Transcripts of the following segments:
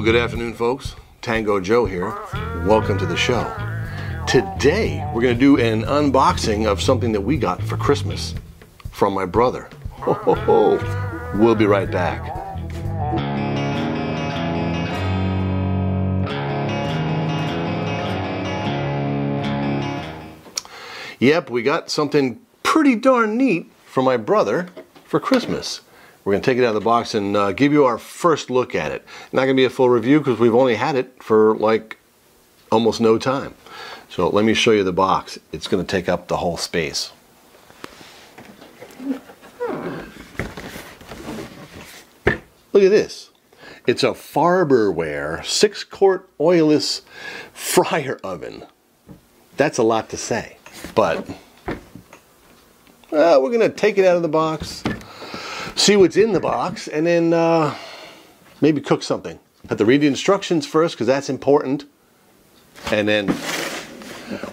good afternoon, folks. Tango Joe here. Welcome to the show. Today, we're going to do an unboxing of something that we got for Christmas from my brother. Ho, ho, ho. We'll be right back. Yep, we got something pretty darn neat from my brother for Christmas. We're going to take it out of the box and give you our first look at it. Not going to be a full review because we've only had it for like almost no time. So let me show you the box. It's going to take up the whole space. Look at this. It's a Farberware 6-quart oil-less fryer oven. That's a lot to say, but we're going to take it out of the box, see what's in the box, and then maybe cook something. Have to read the instructions first because that's important, and then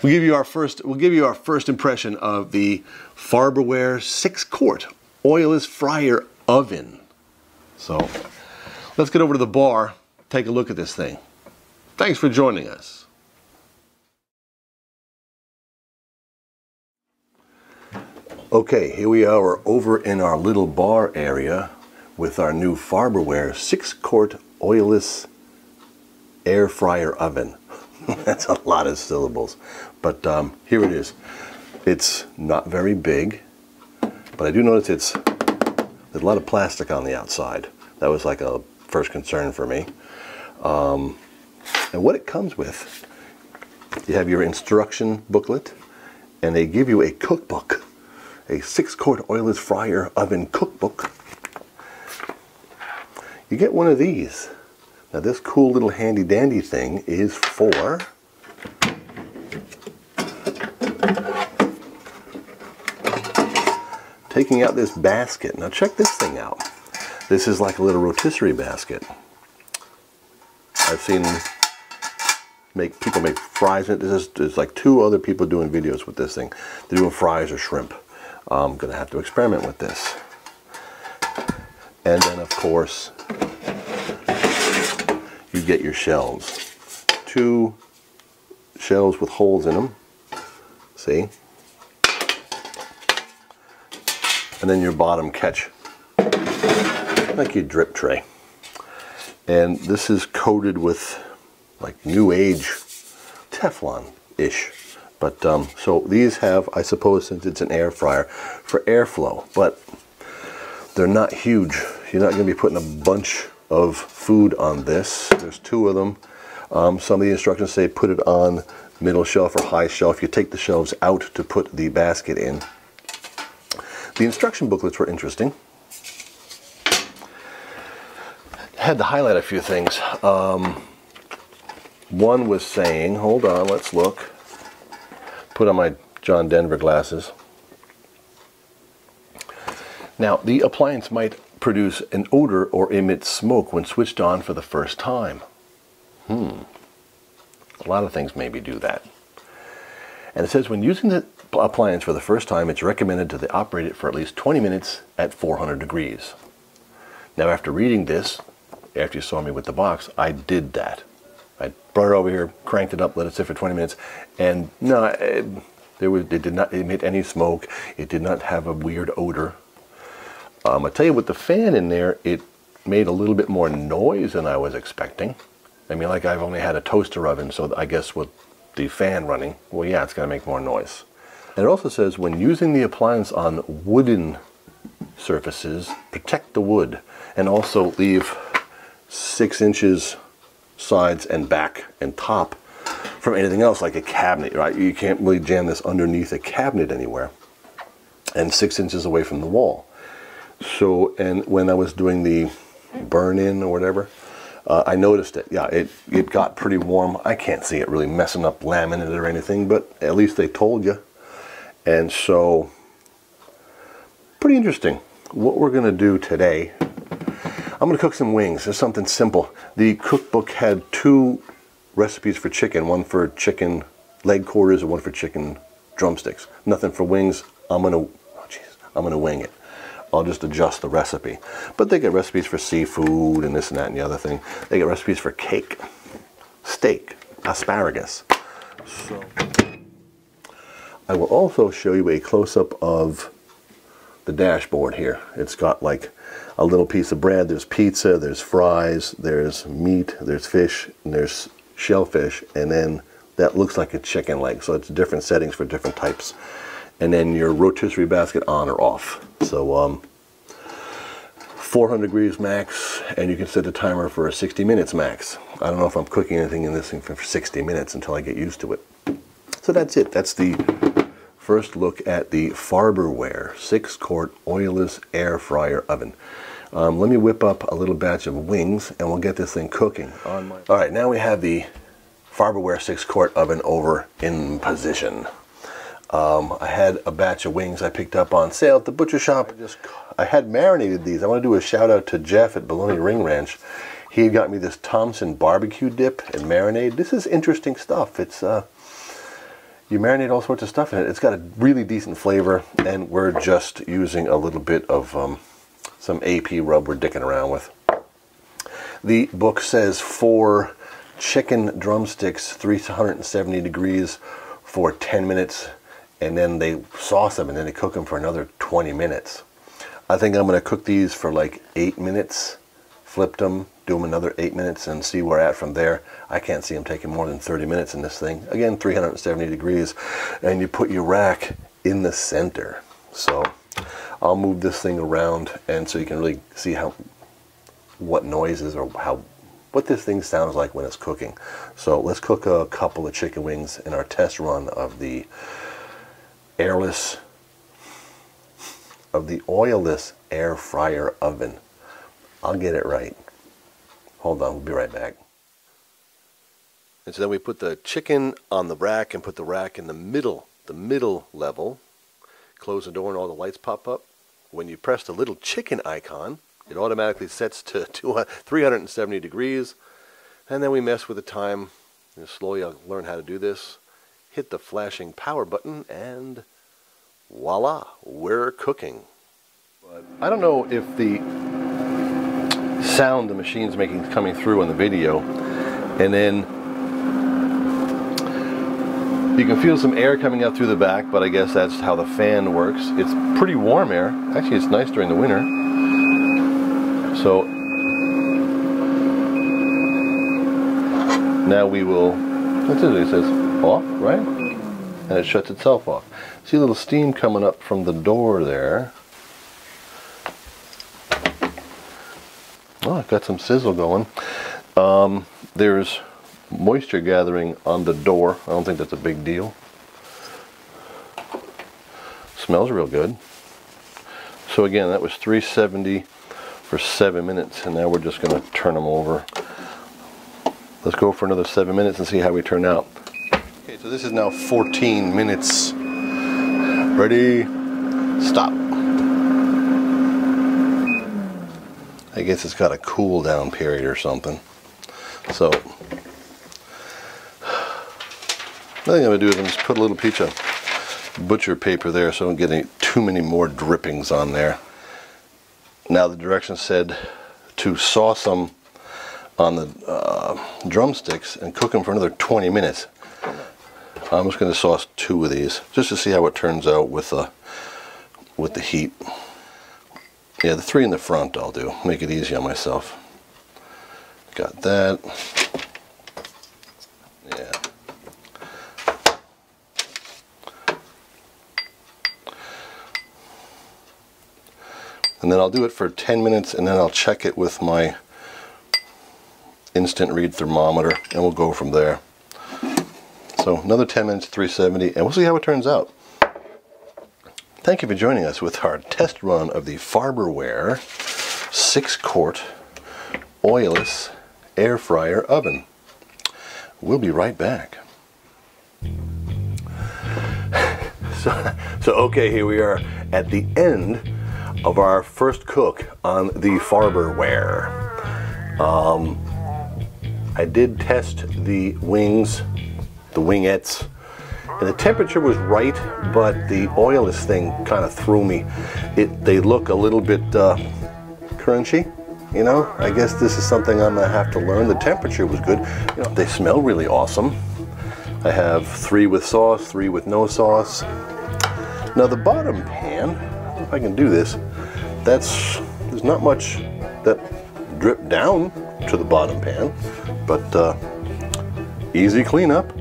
we'll give you our first impression of the Farberware 6-quart oil-less fryer oven. So let's get over to the bar, take a look at this thing. Thanks for joining us. Okay, here we are over in our little bar area with our new Farberware 6-quart oil-less air fryer oven. That's a lot of syllables, but here it is. It's not very big, but I do notice there's a lot of plastic on the outside. That was like a first concern for me. And what it comes with, you have your instruction booklet, and they give you a cookbook. A 6-quart oil-less fryer oven cookbook. You get one of these. Now this cool little handy dandy thing is for taking out this basket. Now check this thing out. This is like a little rotisserie basket. I've seen people make fries in it. There's like 2 other people doing videos with this thing. They're doing fries or shrimp. I'm going to have to experiment with this. And then, of course, you get your shelves. 2 shelves with holes in them. See? And then your bottom catch, like your drip tray. And this is coated with like new age Teflon-ish. But so these have, I suppose, since it's an air fryer, for airflow, but they're not huge. You're not going to be putting a bunch of food on this. There's 2 of them. Some of the instructions say put it on middle shelf or high shelf. You take the shelves out to put the basket in. The instruction booklets were interesting. Had to highlight a few things. One was saying, hold on, let's look. Put on my John Denver glasses. Now, the appliance might produce an odor or emit smoke when switched on for the first time. A lot of things maybe do that. And it says when using the appliance for the first time, it's recommended to operate it for at least 20 minutes at 400 degrees. Now, after reading this, after you saw me with the box, I did that. I brought it over here, cranked it up, let it sit for 20 minutes, and no, it did not emit any smoke. It did not have a weird odor. I tell you, with the fan in there, it made a little bit more noise than I was expecting. I mean, like I've only had a toaster oven, so I guess with the fan running, well, yeah, it's going to make more noise. And it also says when using the appliance on wooden surfaces, protect the wood, and also leave 6 inches sides and back and top from anything else like a cabinet, right? You can't really jam this underneath a cabinet anywhere, and 6 inches away from the wall. So, and when I was doing the burn-in or whatever, I noticed it. Yeah, it got pretty warm. I can't see it really messing up laminate or anything, but at least they told you. And so, pretty interesting. What we're going to do today, I'm going to cook some wings. There's something simple. The cookbook had 2 recipes for chicken, one for chicken leg quarters and one for chicken drumsticks. Nothing for wings. I'm going to wing it. I'll just adjust the recipe. But they get recipes for seafood and this and that and the other thing. They get recipes for cake, steak, asparagus. So I will also show you a close-up of the dashboard here. It's got like a little piece of bread, there's pizza, there's fries, there's meat, there's fish, and there's shellfish, and then that looks like a chicken leg. So it's different settings for different types. And then your rotisserie basket on or off. So 400 degrees max, and you can set the timer for 60 minutes max. I don't know if I'm cooking anything in this thing for 60 minutes until I get used to it. So that's it. That's the first look at the Farberware 6-quart oil-less air fryer oven. Let me whip up a little batch of wings and we'll get this thing cooking. Alright, now we have the Farberware 6-quart oven over in position. I had a batch of wings I picked up on sale at the butcher shop. I had marinated these. I want to do a shout out to Jeff at Bologna Ring Ranch. He got me this Thompson barbecue dip and marinade. This is interesting stuff. It's you marinate all sorts of stuff in it. It's got a really decent flavor, and we're just using a little bit of some AP rub we're dicking around with. The book says 4 chicken drumsticks, 370 degrees for 10 minutes, and then they sauce them and then they cook them for another 20 minutes. I think I'm going to cook these for like 8 minutes, flip them, do them another 8 minutes, and see where we're at from there. I can't see them taking more than 30 minutes in this thing. Again, 370 degrees, and you put your rack in the center. So I'll move this thing around, and so you can really see what noises or what this thing sounds like when it's cooking. So let's cook a couple of chicken wings in our test run of the oil-less air fryer oven. I'll get it right. Hold on, we'll be right back. And so then we put the chicken on the rack and put the rack in the middle level. Close the door and all the lights pop up. When you press the little chicken icon, it automatically sets to 370 degrees. And then we mess with the time. And slowly I'll learn how to do this. Hit the flashing power button and voila, we're cooking. I don't know if the sound the machine's making is coming through on the video, and then you can feel some air coming out through the back, but I guess that's how the fan works. It's pretty warm air. Actually, it's nice during the winter. So now we will, what's it? It says off, right? And it shuts itself off. See a little steam coming up from the door there. Oh, I've got some sizzle going. There's moisture gathering on the door. I don't think that's a big deal. Smells real good. So again, that was 370 for 7 minutes, and now we're just going to turn them over. Let's go for another 7 minutes and see how we turn out. Okay, so this is now 14 minutes. Ready? Stop. I guess it's got a cool down period or something. So, the thing I'm going to do is I'm just put a little piece of butcher paper there so I don't get too many more drippings on there. Now the directions said to sauce them on the drumsticks and cook them for another 20 minutes. I'm just going to sauce 2 of these just to see how it turns out with the heat. Yeah, the 3 in the front I'll do. Make it easy on myself. Got that. Yeah. And then I'll do it for 10 minutes, and then I'll check it with my instant read thermometer, and we'll go from there. So another 10 minutes, 370, and we'll see how it turns out. Thank you for joining us with our test run of the Farberware 6-quart oil-less air fryer oven. We'll be right back. So okay, here we are at the end of our first cook on the Farberware. I did test the wings, the wingettes, And the temperature was right, but the oilless thing kind of threw me. They look a little bit crunchy, you know. I guess this is something I'm gonna have to learn. The temperature was good. You know, they smell really awesome. I have 3 with sauce, 3 with no sauce. Now the bottom pan, if I can do this, there's not much that dripped down to the bottom pan, but easy cleanup.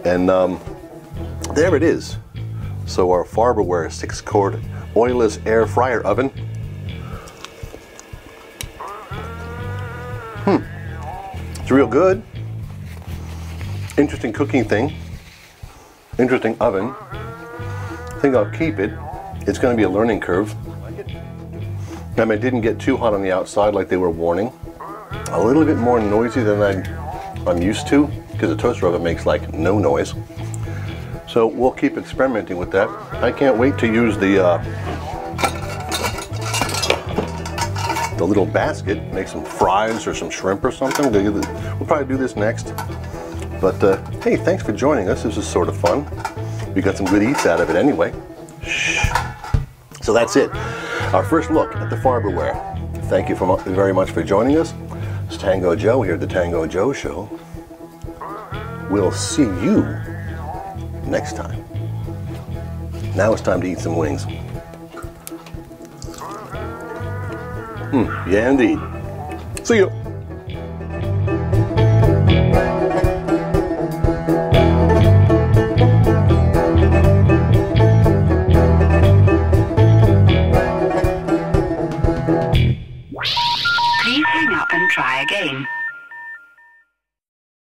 And there it is. So our Farberware 6-quart oil-less air fryer oven. It's real good. Interesting cooking thing. Interesting oven. I think I'll keep it. It's going to be a learning curve. I mean, it didn't get too hot on the outside like they were warning. A little bit more noisy than I'm used to, because the toaster oven makes like no noise. So we'll keep experimenting with that. I can't wait to use the little basket, make some fries or some shrimp or something. We'll probably do this next. But hey, thanks for joining us. This is sort of fun. We got some good eats out of it anyway. Shh. So that's it. Our first look at the Farberware. Thank you very much for joining us. It's Tango Joe here at the Tango Joe Show. We'll see you next time. Now it's time to eat some wings. Yeah, indeed. See you.